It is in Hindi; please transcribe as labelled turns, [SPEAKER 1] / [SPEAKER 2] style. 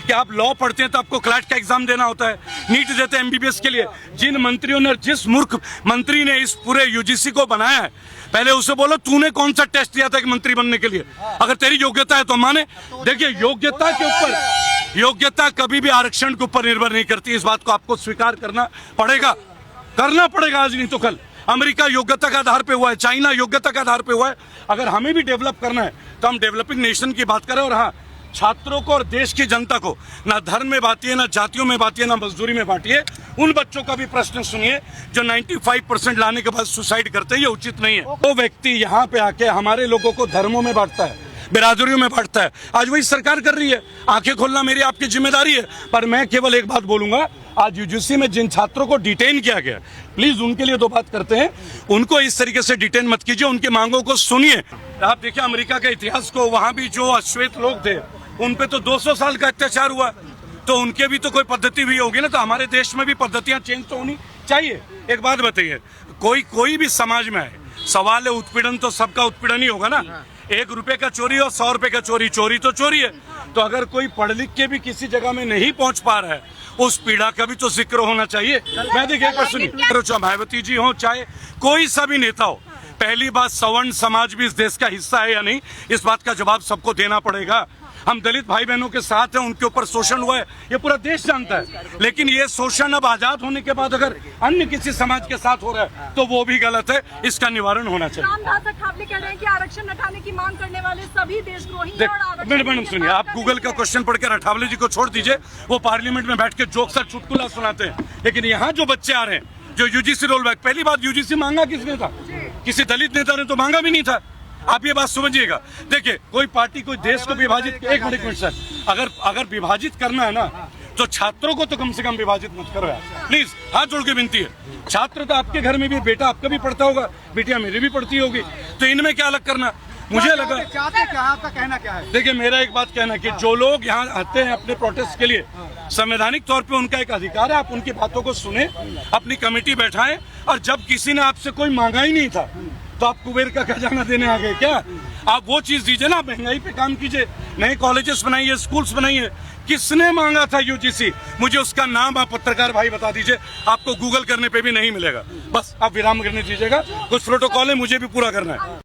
[SPEAKER 1] कि आप लॉ पढ़ते हैं तो आपको क्लैट का एग्जाम देना होता है, नीट देते हैं एमबीबीएस के लिए। जिन मंत्रियों ने, जिस मूर्ख मंत्री ने इस पूरे यूजीसी को बनाया है, पहले उसे बोलो तूने कौन सा टेस्ट दिया था एक मंत्री बनने के लिए। अगर तेरी योग्यता है तो माने। देखिए, योग्यता के ऊपर, योग्यता कभी भी आरक्षण के ऊपर निर्भर नहीं करती। इस बात को आपको स्वीकार करना पड़ेगा आज नहीं तो कल। अमेरिका योग्यता के आधार पे हुआ है, चाइना योग्यता के आधार पे हुआ है। अगर हमें भी डेवलप करना है तो हम डेवलपिंग नेशन की बात करें। और हाँ, छात्रों को और देश की जनता को ना धर्म में बांटिए, ना जातियों में बांटिए, ना मजदूरी में बांटिए। उन बच्चों का भी प्रश्न सुनिए जो 95% लाने के बाद सुसाइड करते हैं, ये उचित नहीं है। वो व्यक्ति यहाँ पे आके हमारे लोगों को धर्मों में बांटता है, बिरादरियों में बांटता है। आज वही सरकार कर रही है। आंखें खोलना मेरी आपकी जिम्मेदारी है। पर मैं केवल एक बात बोलूंगा, आज यूजीसी में जिन छात्रों को डिटेन किया गया, प्लीज उनके लिए दो बात करते हैं। उनको इस तरीके से डिटेन मत कीजिए, उनकी मांगों को सुनिए। आप देखिए अमेरिका के इतिहास को, वहां भी जो अश्वेत लोग थे उन पे तो 200 साल का अत्याचार हुआ, तो उनके भी तो कोई पद्धति हुई होगी ना। तो हमारे देश में भी पद्धतियां चेंज तो होनी चाहिए। एक बात बताइए, कोई भी समाज में आए, सवाल है उत्पीड़न तो सबका उत्पीड़न ही होगा ना। 1 रुपए का चोरी और 100 रुपए का चोरी, चोरी तो चोरी है। तो अगर कोई पढ़ लिख के भी किसी जगह में नहीं पहुंच पा रहा है, उस पीड़ा का भी तो जिक्र होना चाहिए। मैं देखिए, चाहे मायावती जी हो, चाहे कोई सा भी नेता हो, पहली बात सवर्ण समाज भी इस देश का हिस्सा है या नहीं, इस बात का जवाब सबको देना पड़ेगा। हम दलित भाई बहनों के साथ हैं, उनके ऊपर शोषण हुआ है, ये पूरा देश जानता है। लेकिन ये शोषण अब आजाद होने के बाद अगर अन्य किसी समाज के साथ हो रहा है तो वो भी गलत है। इसका निवारण होना चाहिए।
[SPEAKER 2] रामदास अठावले कह रहे हैं कि आरक्षण हटाने की मांग करने वाले सभी देशद्रोही हैं।
[SPEAKER 1] मैडम सुनिए, आप गूगल का क्वेश्चन पढ़कर अठावले जी को छोड़ दीजिए, वो पार्लियामेंट में बैठ के जोक सा चुटकुला सुनाते हैं। लेकिन यहाँ जो बच्चे आ रहे हैं, जो यूजीसी रोल बैक, पहली बात यूजीसी मांगा किसने था? किसी दलित नेता ने तो मांगा भी नहीं था। आप ये बात समझिएगा। देखिए, कोई पार्टी, कोई देश को विभाजित, एक मिनट सर, अगर विभाजित करना है ना तो छात्रों को तो कम से कम विभाजित मत करो यार, प्लीज। हाथ जोड़ के विनती है। छात्र तो आपके घर में भी, बेटा आपका भी पढ़ता होगा, बेटियां मेरी भी पढ़ती होगी, तो इनमें क्या अलग करना? मुझे लगा,
[SPEAKER 3] आपका कहना क्या है?
[SPEAKER 1] देखिए, मेरा एक बात कहना कि जो लोग यहाँ आते हैं अपने प्रोटेस्ट के लिए, संवैधानिक तौर पे उनका एक अधिकार है। आप उनकी बातों को सुने, अपनी कमेटी बैठाएं। और जब किसी ने आपसे कोई मांगा ही नहीं था तो आप कुबेर का खजाना देने आ गए क्या? आप वो चीज दीजिए ना, महंगाई पे काम कीजिए, नए कॉलेजेस बनाइए, स्कूल्स बनाइए। किसने मांगा था यूजीसी? मुझे उसका नाम आप पत्रकार भाई बता दीजिए, आपको गूगल करने पे भी नहीं मिलेगा। बस आप विराम करने दीजिएगा, कुछ प्रोटोकॉल है, मुझे भी पूरा करना है।